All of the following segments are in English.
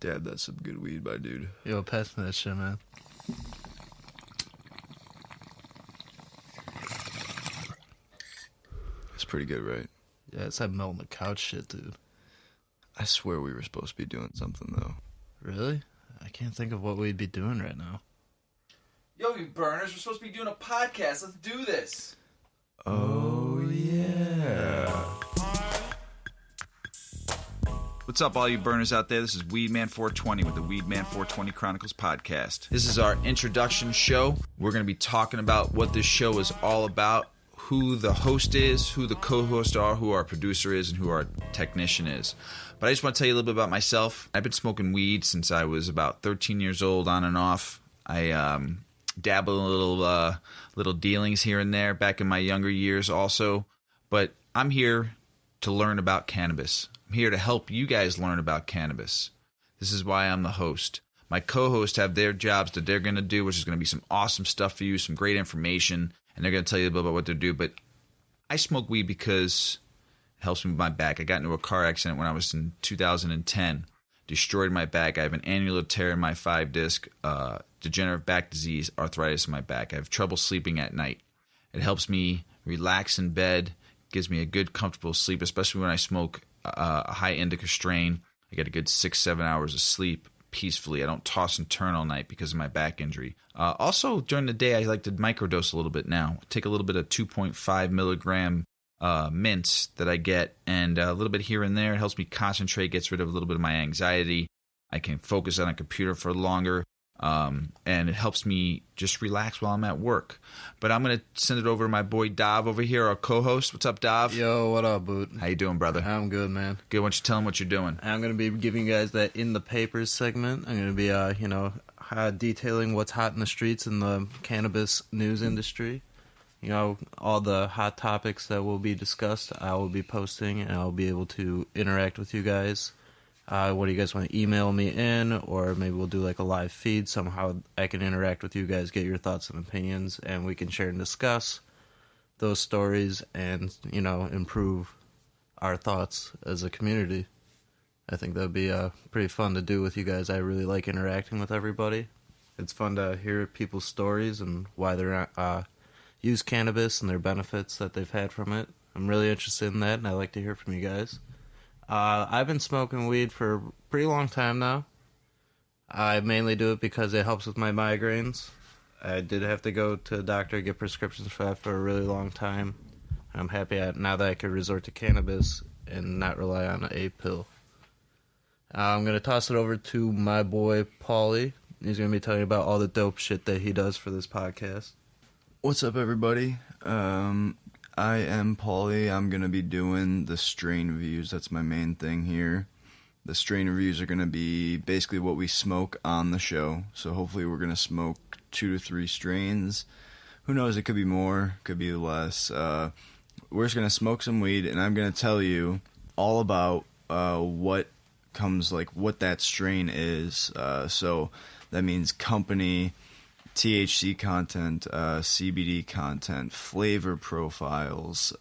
Dad, that's some good weed, my dude. Yo, pass me that shit, man. It's pretty good, right? Yeah, it's that melt on the couch shit, dude. I swear we were supposed to be doing something, though. Really? I can't think of what we'd be doing right now. Yo, you burners, we're supposed to be doing a podcast. Let's do this. Oh, yeah. What's up, all you burners out there? This is Weedman420 with the Weedman420 Chronicles podcast. This is our introduction show. We're going to be talking about what this show is all about, who the host is, who the co-hosts are, who our producer is, and who our technician is. But I just want to tell you a little bit about myself. I've been smoking weed since I was about 13 years old, on and off. I dabble in little dealings here and there back in my younger years also. But I'm here to learn about cannabis. I'm here to help you guys learn about cannabis. This is why I'm the host. My co-hosts have their jobs that they're going to do, which is going to be some awesome stuff for you, some great information, and they're going to tell you a little bit about what they do. But I smoke weed because it helps me with my back. I got into a car accident when I was in 2010. Destroyed my back. I have an annular tear in my 5-disc, degenerative back disease, arthritis in my back. I have trouble sleeping at night. It helps me relax in bed, gives me a good, comfortable sleep, especially when I smoke a high indica strain. I get a good 6-7 hours of sleep peacefully. I don't toss and turn all night because of my back injury. Also, during the day, I like to microdose a little bit now. Take a little bit of 2.5 milligram mints that I get, and a little bit here and there. It helps me concentrate, gets rid of a little bit of my anxiety. I can focus on a computer for longer, and it helps me just relax while I'm at work. But I'm going to send it over to my boy Dav over here, our co-host. What's up, Dav? Yo, what up, Boot? How you doing, brother? I'm good, man. Good. Why don't you tell him what you're doing? I'm going to be giving you guys that In the Papers segment. I'm going to be, detailing what's hot in the streets in the cannabis news industry. You know, all the hot topics that will be discussed, I will be posting, and I'll be able to interact with you guys. What do you guys want to email me in, or maybe we'll do like a live feed somehow I can interact with you guys, get your thoughts and opinions, and we can share and discuss those stories and, improve our thoughts as a community. I think that would be pretty fun to do with you guys. I really like interacting with everybody. It's fun to hear people's stories and why they're use cannabis and their benefits that they've had from it. I'm really interested in that, and I like to hear from you guys. I've been smoking weed for a pretty long time now. I mainly do it because it helps with my migraines. I did have to go to a doctor to get prescriptions for that for a really long time. I'm happy now that I can resort to cannabis and not rely on a pill. I'm going to toss it over to my boy, Paulie. He's going to be telling you about all the dope shit that he does for this podcast. What's up, everybody? I am Paulie. I'm going to be doing the strain reviews. That's my main thing here. The strain reviews are going to be basically what we smoke on the show. So hopefully we're going to smoke 2 to 3 strains. Who knows? It could be more, could be less. We're just going to smoke some weed, and I'm going to tell you all about what that strain is. So that means company, THC content, CBD content, flavor profiles,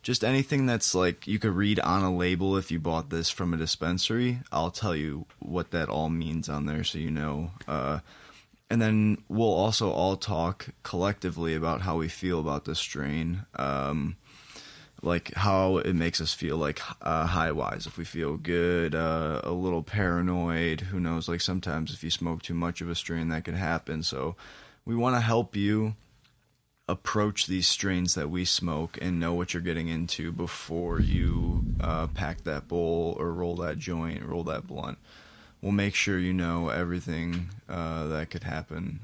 just anything that's like you could read on a label if you bought this from a dispensary. I'll tell you what that all means on there so you know. And then we'll also all talk collectively about how we feel about this strain, like how it makes us feel, like high-wise, if we feel good, a little paranoid, who knows, like sometimes if you smoke too much of a strain that could happen. So we want to help you approach these strains that we smoke and know what you're getting into before you pack that bowl or roll that joint, roll that blunt. We'll make sure you know everything that could happen.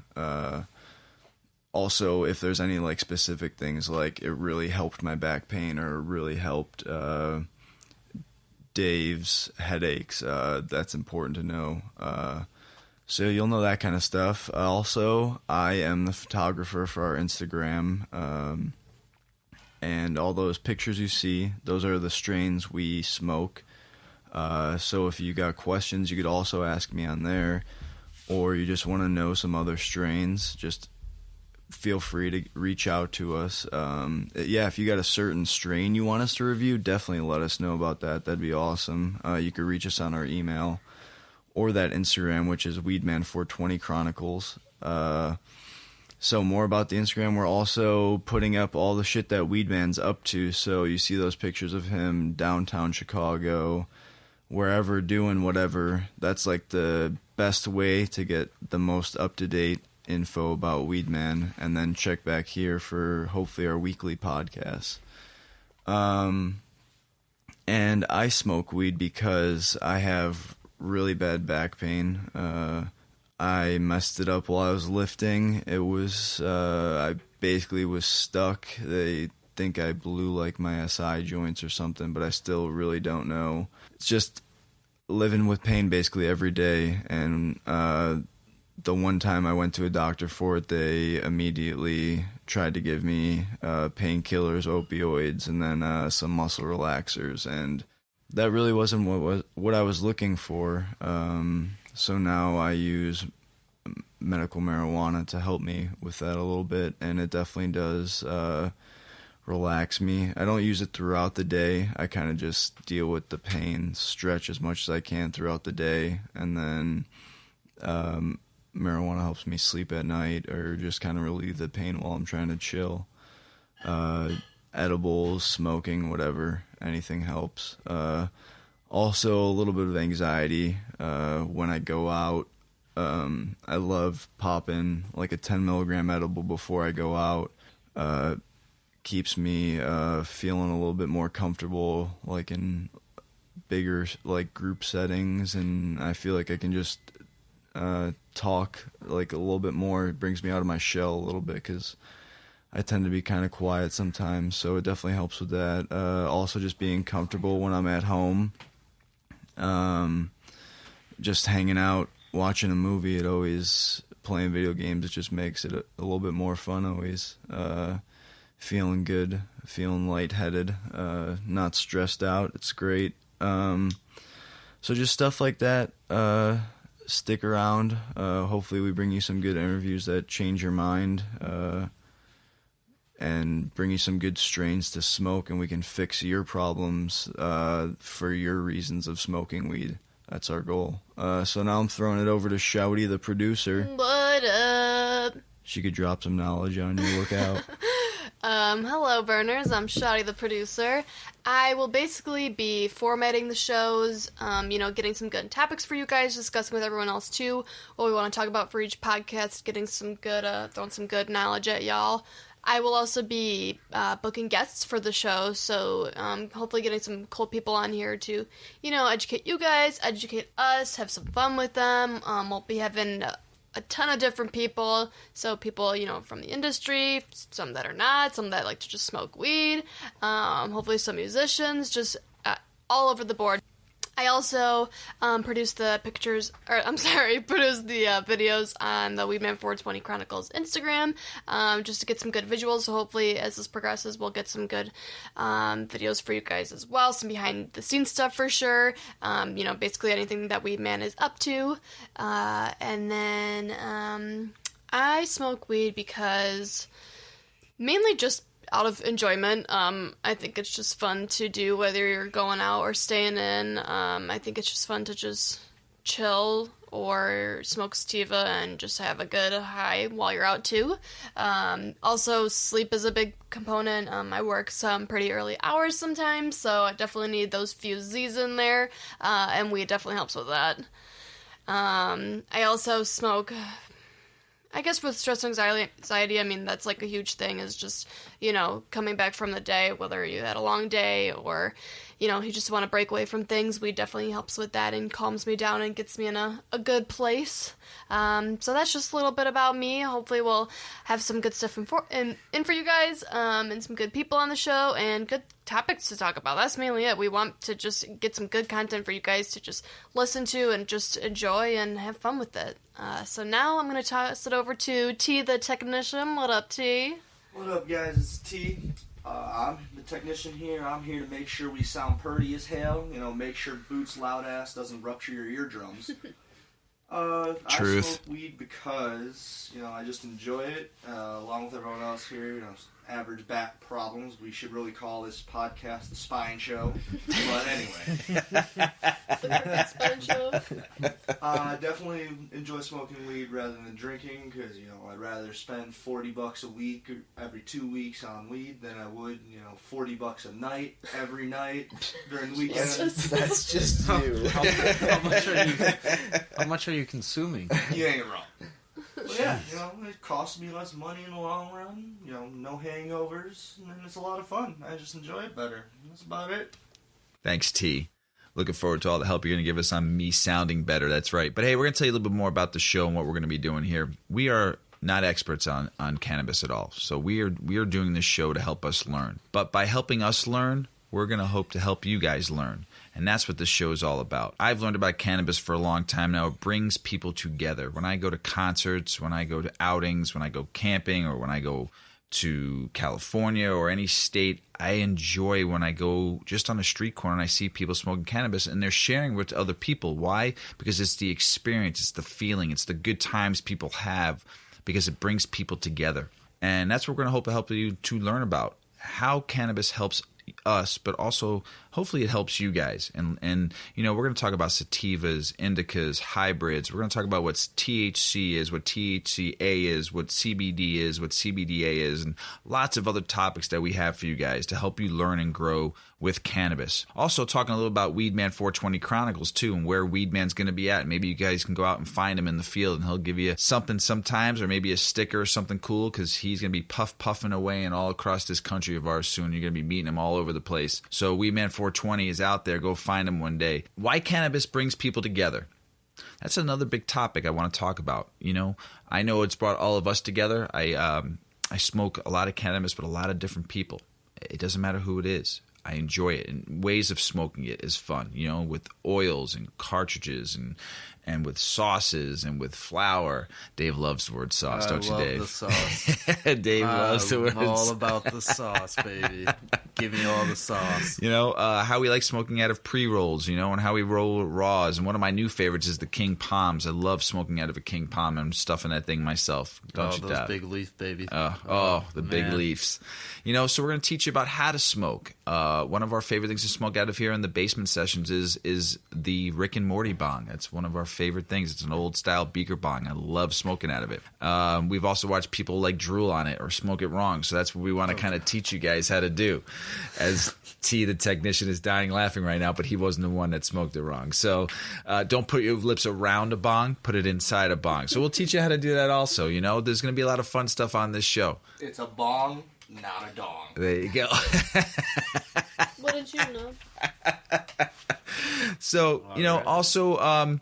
Also, if there's any like specific things like it really helped my back pain or really helped Dave's headaches, that's important to know. So you'll know that kind of stuff. Also, I am the photographer for our Instagram, and all those pictures you see, those are the strains we smoke. So if you got questions, you could also ask me on there, or you just want to know some other strains, just feel free to reach out to us. If you got a certain strain you want us to review, definitely let us know about that. That'd be awesome. You could reach us on our email, or that Instagram, which is Weedman420 Chronicles. So more about the Instagram. We're also putting up all the shit that Weedman's up to. So you see those pictures of him downtown Chicago, wherever, doing whatever. That's like the best way to get the most up-to-date info about Weedman. And then check back here for hopefully our weekly podcast. And I smoke weed because I have really bad back pain. I messed it up while I was lifting. It was, I basically was stuck. They think I blew like my SI joints or something, but I still really don't know. It's just living with pain basically every day. And the one time I went to a doctor for it, they immediately tried to give me painkillers, opioids, and then some muscle relaxers. And that really wasn't what I was looking for. So now I use medical marijuana to help me with that a little bit, and it definitely does relax me. I don't use it throughout the day. I kind of just deal with the pain, stretch as much as I can throughout the day, and then marijuana helps me sleep at night or just kind of relieve the pain while I'm trying to chill. Edibles, smoking, whatever, anything helps. Also, a little bit of anxiety when I go out. I love popping like a 10 milligram edible before I go out. Keeps me feeling a little bit more comfortable, like in bigger like group settings, and I feel like I can just talk like a little bit more. It brings me out of my shell a little bit because I tend to be kind of quiet sometimes, so it definitely helps with that. Also, just being comfortable when I'm at home. Just hanging out, watching a movie, playing video games, it just makes it a little bit more fun always. Feeling good, feeling lightheaded, not stressed out, it's great. So just stuff like that. Stick around. Hopefully we bring you some good interviews that change your mind, and bring you some good strains to smoke, and we can fix your problems for your reasons of smoking weed. That's our goal. So now I'm throwing it over to Shouty, the producer. What up? She could drop some knowledge on you. Look out. Hello, burners. I'm Shotty, the producer. I will basically be formatting the shows, getting some good topics for you guys, discussing with everyone else too, what we want to talk about for each podcast, getting some good, throwing some good knowledge at y'all. I will also be booking guests for the show, so hopefully getting some cool people on here to, educate you guys, educate us, have some fun with them. We'll be having a ton of different people, so people, from the industry, some that are not, some that like to just smoke weed, hopefully some musicians, just all over the board. I also produced the videos on the Weedman420 Chronicles Instagram, just to get some good visuals. So hopefully, as this progresses, we'll get some good videos for you guys as well. Some behind-the-scenes stuff for sure. Basically anything that Weedman is up to. And then I smoke weed because mainly just out of enjoyment. I think it's just fun to do whether you're going out or staying in. I think it's just fun to just chill or smoke sativa and just have a good high while you're out too. Also, sleep is a big component. I work some pretty early hours sometimes, so I definitely need those few Z's in there, and weed definitely helps with that. I also smoke, I guess with stress and anxiety, I mean, that's like a huge thing, is just, coming back from the day, whether you had a long day or, you just want to break away from things. Weed definitely helps with that and calms me down and gets me in a good place. So that's just a little bit about me. Hopefully we'll have some good stuff in for you guys, and some good people on the show and good topics to talk about. That's mainly it. We want to just get some good content for you guys to just listen to and just enjoy and have fun with it. So now I'm going to toss it over to T, the technician. What up, T? What up, guys? It's T. I'm the technician here. I'm here to make sure we sound purty as hell. Make sure Boots' loud ass doesn't rupture your eardrums. Truth. I smoke weed because, I just enjoy it, along with everyone us here, average back problems. We should really call this podcast the Spine Show. But anyway. The perfect spine show. Definitely enjoy smoking weed rather than drinking, because, I'd rather spend $40 a week every 2 weeks on weed than I would, $40 a night every night during the weekend. That's just you. How much are you consuming? You ain't wrong. But yeah, it costs me less money in the long run. No hangovers, and it's a lot of fun. I just enjoy it better. That's about it. Thanks, T. Looking forward to all the help you're going to give us on me sounding better. That's right. But hey, we're going to tell you a little bit more about the show and what we're going to be doing here. We are not experts on cannabis at all. So we are doing this show to help us learn. But by helping us learn, we're going to hope to help you guys learn. And that's what this show is all about. I've learned about cannabis for a long time now. It brings people together. When I go to concerts, when I go to outings, when I go camping, or when I go to California or any state, I enjoy when I go just on a street corner and I see people smoking cannabis and they're sharing with other people. Why? Because it's the experience, it's the feeling, it's the good times people have, because it brings people together. And that's what we're going to help you to learn about, how cannabis helps us, but also hopefully it helps you guys. And we're going to talk about sativas, indicas, hybrids. We're going to talk about what THC is, what THCA is, what CBD is, what CBDA is, and lots of other topics that we have for you guys to help you learn and grow with cannabis. Also talking a little about Weedman 420 Chronicles too, and where Weedman's going to be at. Maybe you guys can go out and find him in the field and he'll give you something sometimes, or maybe a sticker or something cool, because he's going to be puffing away and all across this country of ours soon. You're going to be meeting him all over the place. So Weedman 420 is out there. Go find him one day. Why cannabis brings people together. That's another big topic I want to talk about. I know it's brought all of us together. I smoke a lot of cannabis, but a lot of different people. It doesn't matter who it is. I enjoy it, and ways of smoking it is fun, with oils and cartridges and with sauces and with flour. Dave loves the word sauce, don't you, Dave? I love the sauce. Dave loves the word I'm all sauce. about the sauce, baby. Give me all the sauce. How we like smoking out of pre-rolls, and how we roll raws. And one of my new favorites is the King Palms. I love smoking out of a King Palm and stuffing that thing myself. Don't you, those Dad? big leaf, baby. The big man. leaves. So we're going to teach you about how to smoke. One of our favorite things to smoke out of here in the basement sessions is the Rick and Morty bong. That's one of our favorite things. It's an old style beaker bong. I love smoking out of it. We've also watched people like drool on it or smoke it wrong. So that's what we want to kind of teach you guys how to do. As T, the technician, is dying laughing right now, but he wasn't the one that smoked it wrong. So don't put your lips around a bong, put it inside a bong. So we'll teach you how to do that also. There's going to be a lot of fun stuff on this show. It's a bong, not a dong. There you go. What did you know? So, also,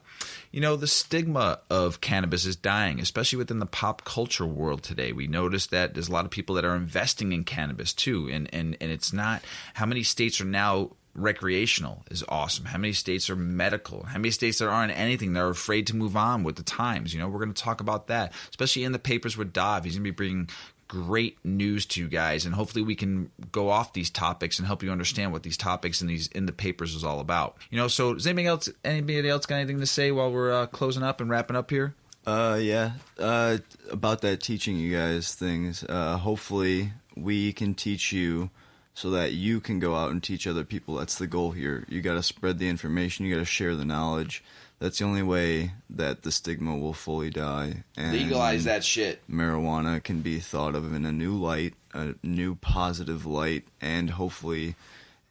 the stigma of cannabis is dying, especially within the pop culture world today. We notice that there's a lot of people that are investing in cannabis too. And it's not, how many states are now recreational is awesome. How many states are medical? How many states that aren't anything? They're afraid to move on with the times. We're going to talk about that, especially in the papers with Dov. He's going to be bringing great news to you guys, and hopefully we can go off these topics and help you understand what these topics in the papers is all about. So does anybody else got anything to say while we're closing up and wrapping up here? Yeah. About that teaching you guys things. Hopefully we can teach you so that you can go out and teach other people. That's the goal here. You got to spread the information. You got to share the knowledge. That's the only way that the stigma will fully die. And Legalize that shit. Marijuana can be thought of in a new light, a new positive light, and hopefully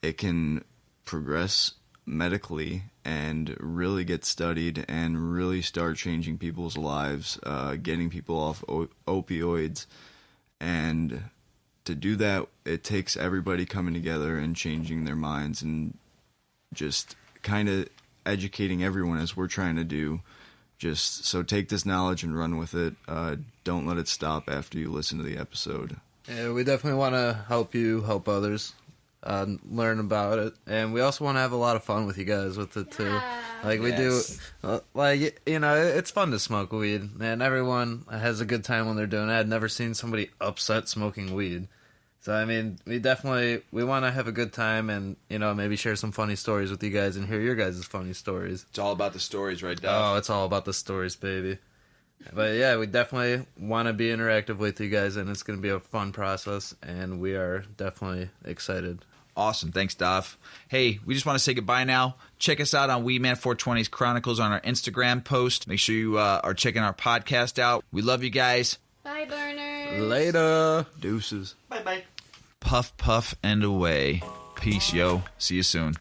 it can progress medically and really get studied and really start changing people's lives, getting people off opioids. And to do that, it takes everybody coming together and changing their minds and just kind of educating everyone as we're trying to do. Just so take this knowledge and run with it. Don't let it stop after you listen to the episode. Yeah, we definitely want to help you help others learn about it, and we also want to have a lot of fun with you guys with it too. Like we do, it's fun to smoke weed, and everyone has a good time when they're doing it. I'd never seen somebody upset smoking weed. So, I mean, we want to have a good time and, maybe share some funny stories with you guys and hear your guys' funny stories. It's all about the stories, right, Dov? Oh, it's all about the stories, baby. But yeah, we definitely want to be interactive with you guys, and it's going to be a fun process, and we are definitely excited. Awesome. Thanks, Dov. Hey, we just want to say goodbye now. Check us out on Weedman 420's Chronicles on our Instagram post. Make sure you are checking our podcast out. We love you guys. Bye, burners. Later. Deuces. Bye-bye. Puff, puff, and away. Peace, yo. See you soon.